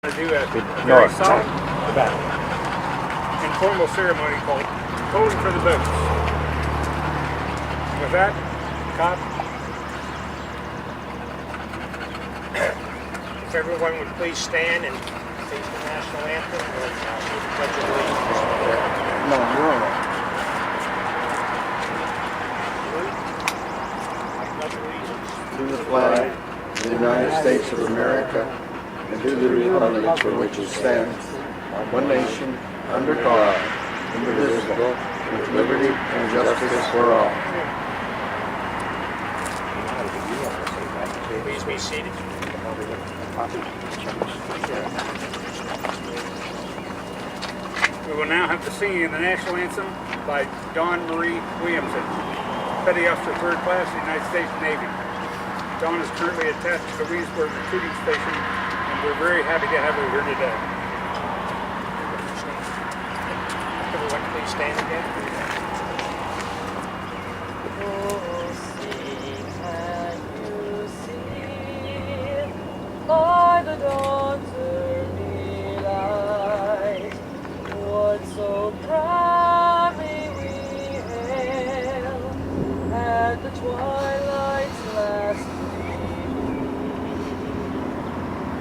To do a very solemn, informal ceremony called Voting for the Votes. With that, Cobb, if everyone would please stand and face the national anthem and do the Pledge of Allegiance. No, you're on it. I pledge allegiance To the flag of the United States of America and to the republic for which it stands, one nation, under God, indivisible, with liberty and justice for all. Please be seated. we will now have the singing of the national anthem by Dawn Marie Williamson, Petty Officer 3rd Class, United States Navy. Dawn is currently attached to the Williamsport recruiting station, and we're very happy to have her here today. Everyone please stand again. Oh, see, can you see by the dawn's early light what so proudly we hail at the twilight's last gleam,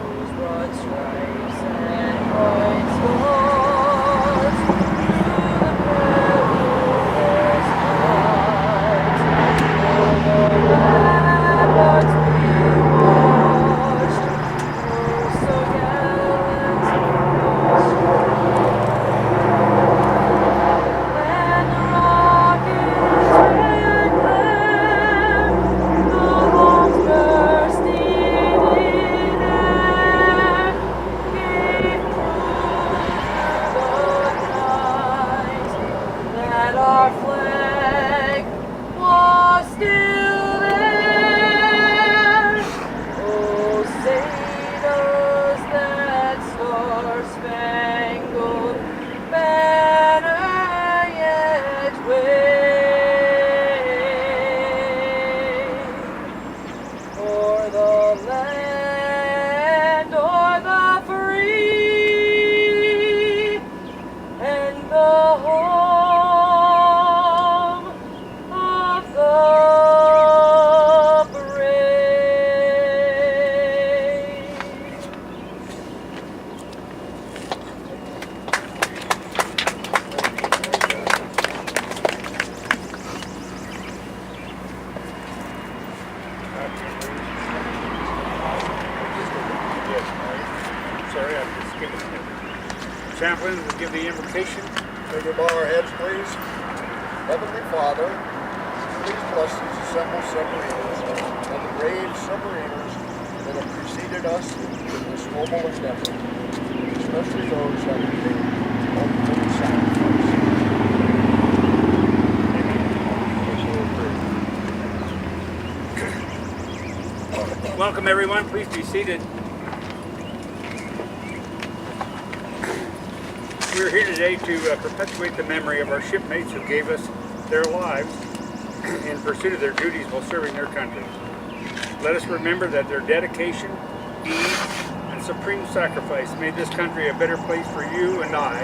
whose broad stripes and bright stars through the perilous night o'er the ramparts we watched, oh, so gallantly strong. And the rocket's red glare, the bombs bursting in air, gave proof through the night that our flag was still there. Oh, say does that star-spangled banner yet wave o'er the land or the free and the home of the brave. Sorry, I'm just skipping it. Chaplain will give the invocation. May we bow our heads, please. Heavenly Father, please bless these assembled submariners and the brave submariners that have preceded us in this noble endeavor, especially those that have made ultimate sacrifice. Welcome, everyone. Please be seated. We're here today to perpetuate the memory of our shipmates who gave us their lives in pursuit of their duties while serving their country. Let us remember that their dedication, deeds, and supreme sacrifice made this country a better place for you and I,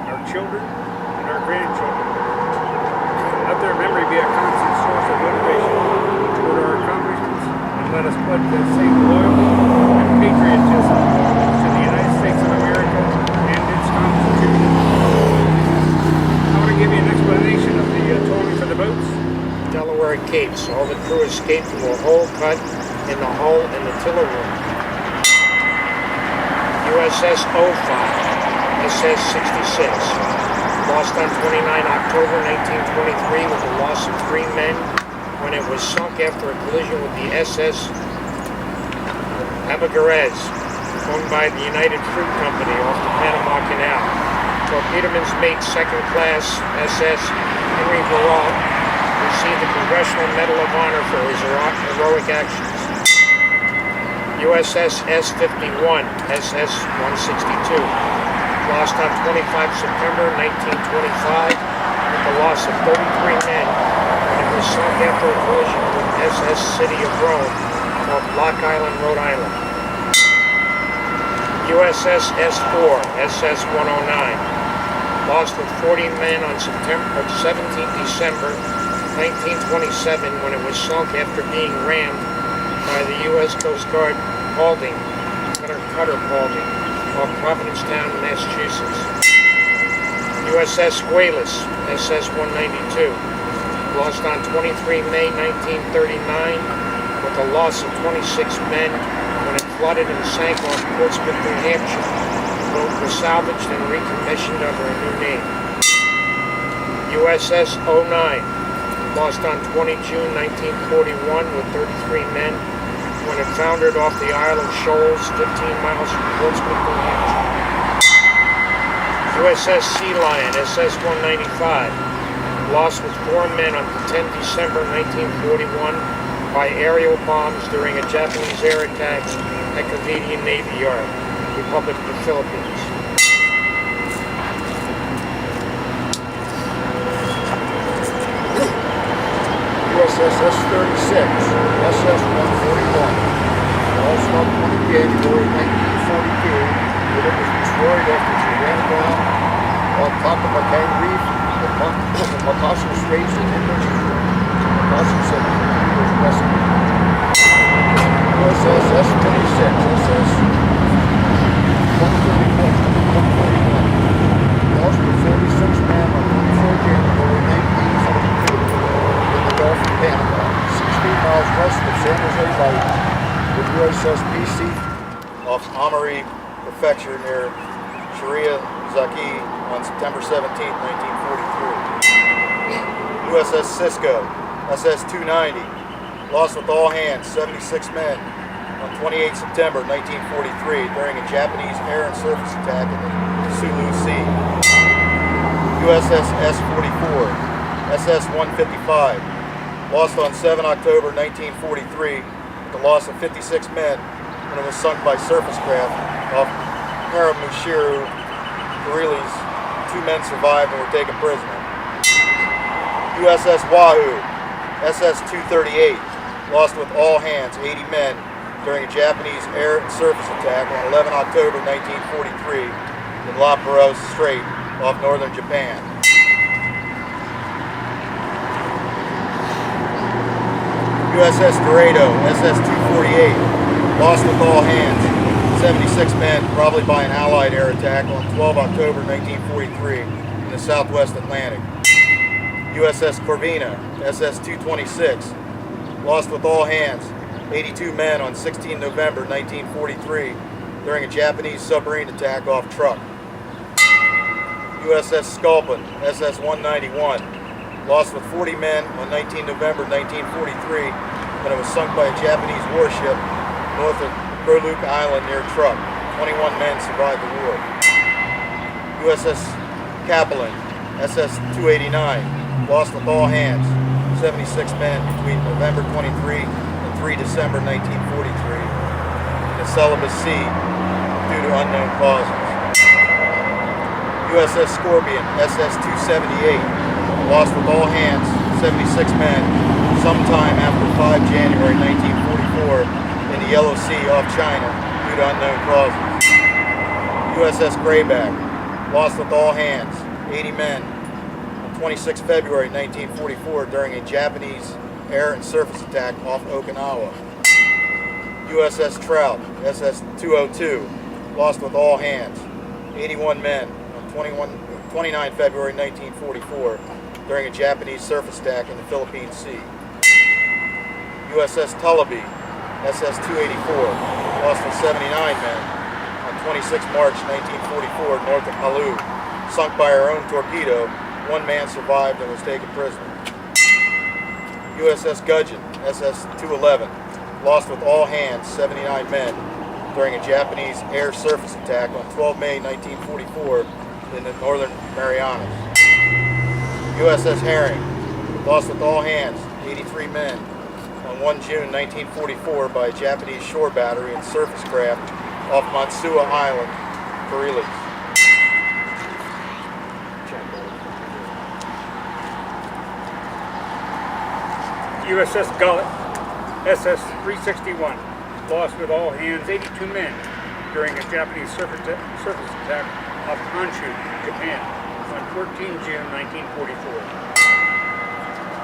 our children, and our grandchildren. Let their memory be a constant source of motivation toward our accomplishments, and let us pledge that same loyalty and patriotism to the United States of America and its Constitution. I want to give you an explanation of the towing for the boats. Delaware Capes. All the crew escaped from a hole cut in the hull in the tiller room. USS O5, SS 66, lost on 29 October 1923 with the loss of 3 men when it was sunk after a collision with the SS Abigares, owned by the United Fruit Company off the Panama Canal. Torpedoman's mate, 2nd Class SS Henry Veralt, received the Congressional Medal of Honor for his heroic actions. USS S-51, SS 162, lost on 25 September 1925 with the loss of 33 men when it was sunk after a collision with SS City of Rome off Block Island, Rhode Island. USS S4, SS 109, lost with 40 men on 17 December 1927 when it was sunk after being rammed by the U.S. Coast Guard cutter Paulding, off Provincetown, Massachusetts. USS Squalus, SS 192, lost on 23 May 1939 with a loss of 26 men when it flooded and sank off Portsmouth, New Hampshire. The boat was salvaged and recommissioned under a new name. USS 09, lost on 20 June 1941 with 33 men when it foundered off the Isle of Shoals, 15 miles from Portsmouth, New Hampshire. USS Sea Lion, SS 195, lost with 4 men on 10 December 1941 by aerial bombs during a Japanese air attack at Cavite Navy Yard, Republic of the Philippines. USS S-36, SS 141, lost on 20 January 1942 when it was destroyed after she ran aground on Takamakang Reef, the Makassar Straits in English. Makassar said he was rescued. USS S-26, SS 141, lost with 46 men on 24 January 1942 in the Gulf of Panama, 16 miles west of San Jose Light, with USS PC off Amari Prefecture near Sharia Zaki on September 17, 1943. USS Cisco, SS 290, lost with all hands, 76 men, on 28 September 1943 during a Japanese air and surface attack in the Sulu Sea. USS S-44, SS 155, lost on 7 October 1943 with the loss of 56 men when it was sunk by surface craft off Haramushiru, Kuriles. 2 men survived and were taken prisoner. USS Wahoo, SS 238, lost with all hands, 80 men, during a Japanese air and surface attack on 11 October 1943 in La Perouse Strait off northern Japan. USS Dorado, SS 248, lost with all hands, 76 men, probably by an Allied air attack on 12 October 1943 in the southwest Atlantic. USS Corvina, SS 226, lost with all hands, 82 men on 16 November 1943 during a Japanese submarine attack off Truk. USS Sculpin, SS 191, lost with 40 men on 19 November 1943 when it was sunk by a Japanese warship north of Kroluk Island near Truk. 21 men survived the war. USS Capelin, SS 289, lost with all hands, 76 men between November 23 and 3 December 1943 in the Celebes Sea due to unknown causes. USS Scorpion, SS 278, lost with all hands, 76 men, sometime after 5 January 1944 in the Yellow Sea off China due to unknown causes. USS Grayback, lost with all hands, 80 men, on 26 February 1944 during a Japanese air and surface attack off Okinawa. USS Trout, SS 202, lost with all hands, 81 men, on 29 February 1944 during a Japanese surface attack in the Philippine Sea. USS Tullabee, SS 284, lost with 79 men on 26 March 1944 north of Palu, sunk by our own torpedo. 1 man survived and was taken prisoner. USS Gudgeon, SS 211, lost with all hands, 79 men, during a Japanese air-surface attack on 12 May 1944 in the northern Marianas. USS Herring, lost with all hands, 83 men, on 1 June 1944 by a Japanese shore battery and surface craft off Matsua Island, Kuriles. USS Gullet, SS 361, lost with all hands, 82 men, during a Japanese surface attack off Honshu, Japan, on 14 June 1944.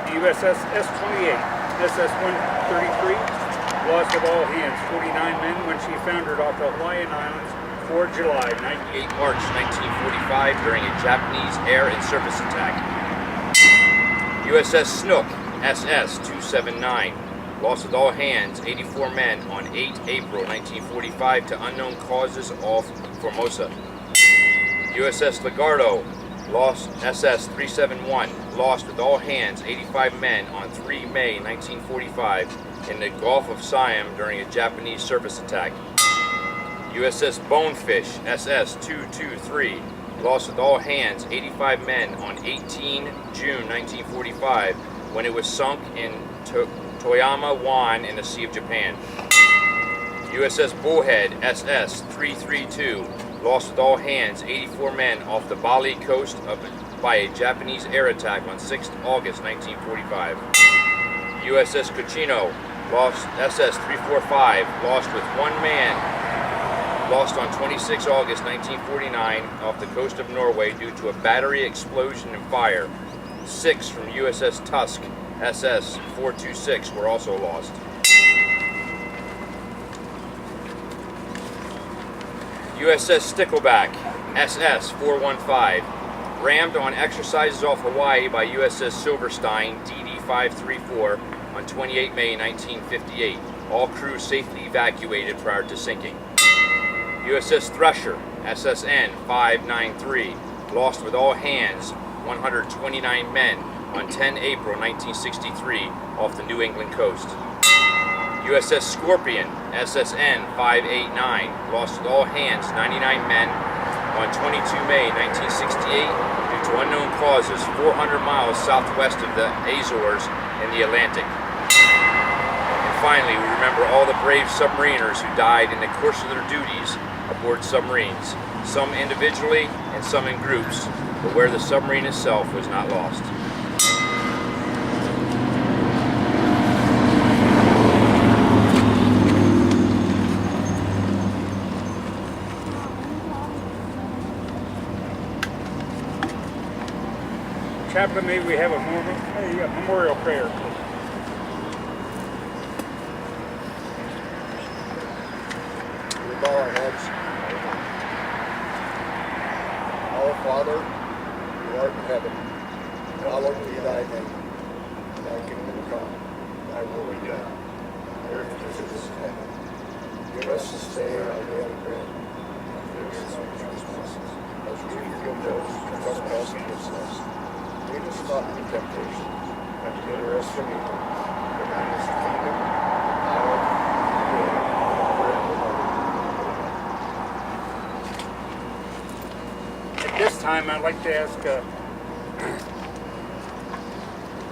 The USS S-28, SS-133, lost with all hands 49 men when she foundered off the Hawaiian Islands 4 July 8 March 1945 during a Japanese air and surface attack. USS Snook, SS-279, lost with all hands 84 men on 8 April 1945 to unknown causes off Formosa. USS Legardo, lost SS-371, lost with all hands 85 men on 3 May 1945 in the Gulf of Siam during a Japanese surface attack. USS Bonefish, SS-223, lost with all hands 85 men on 18 June 1945 when it was sunk in Toyama湾in the Sea of Japan. USS Bullhead, SS-332, lost with all hands 84 men off the Bali coast by a Japanese air attack on 6 August 1945. USS Cochino, lost SS-345, lost with 1 man, lost on 26 August 1949 off the coast of Norway due to a battery explosion and fire. 6 from USS Tusk, SS-426, were also lost. USS Stickleback, SS-415, rammed on exercises off Hawaii by USS Silverstein, DD-534, on 28 May 1958. All crew safely evacuated prior to sinking. USS Thresher, SSN-593, lost with all hands 129 men on 10 April 1963 off the New England coast. USS Scorpion, SSN-589, lost with all hands 99 men on 22 May 1968 due to unknown causes 400 miles southwest of the Azores in the Atlantic. And finally, we remember all the brave submariners who died in the course of their duties aboard submarines, some individually and some in groups, but where the submarine itself was not lost. Chaplain, may we have a memorial prayer. We bow our heads. Our Father, who art in heaven, hallowed be thy name. Thy kingdom come, thy will be done, on earth as it is in heaven. Give us this day our daily bread, and forgive us our trespasses, as we forgive those who trespass against us. Lead us not into temptation, but deliver us from evil. For thine is the kingdom, the power, and the glory, forever. At this time, I'd like to ask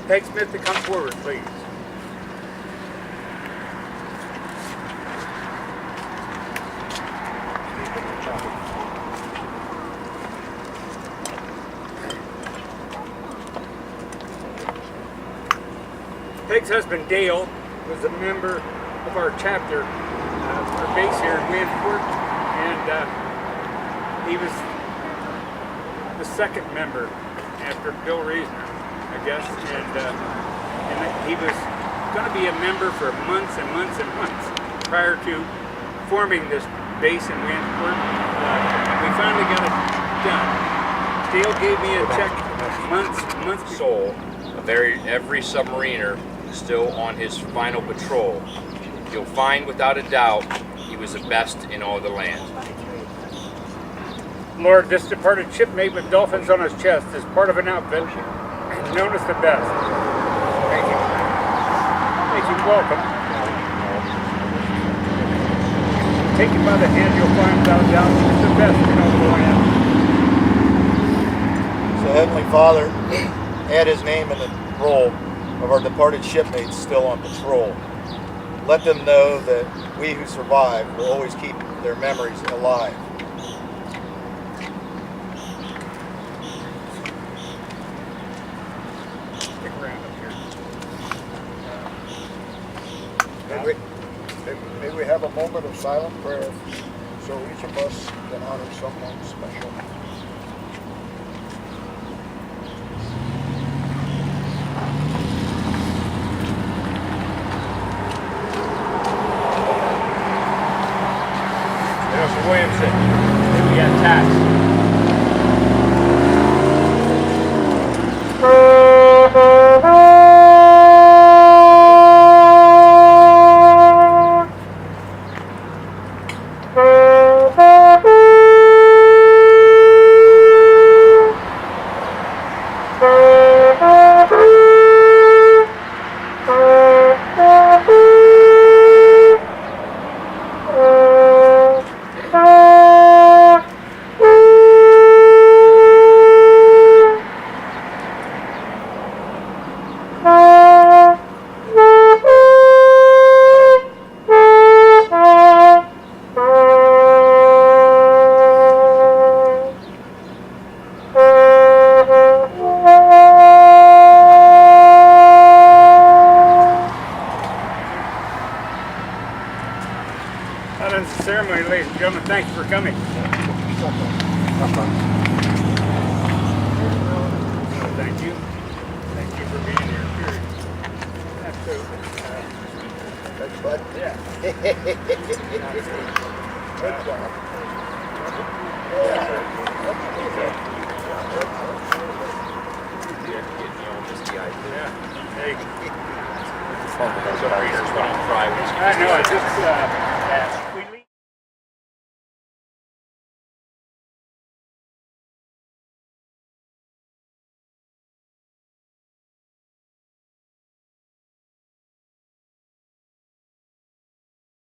Peg Smith to come forward, please. Peg's husband, Dale, was a member of our chapter, our base here in Williamsport, and he was the second member after Bill Reisner, I guess, and he was going to be a member for months and months and months prior to forming this base in Williamsport. We finally got it done. Dale gave me a check months before. Soul of every submariner still on his final patrol. You'll find without a doubt he was the best in all the land. Lord, this departed shipmate with dolphins on his chest is part of an outfit known as the best. Thank you. Thank you. Welcome. Taken by the hand, you'll find without a doubt he's the best in all the land. So, Heavenly Father, add his name in the roll of our departed shipmates still on patrol. Let them know that we who survive will always keep their memories alive. Stick around up here. May we have a moment of silent prayer So each of us can honor someone special. There's Williamson. Then we got Tax. That ends the ceremony, ladies and gentlemen. Thank you for coming. Thank you. Thank you for being here. Period. Absolutely. Thanks, bud. Yeah. Good job. Yeah. Hey. Submariners, we don't cry. I know. I just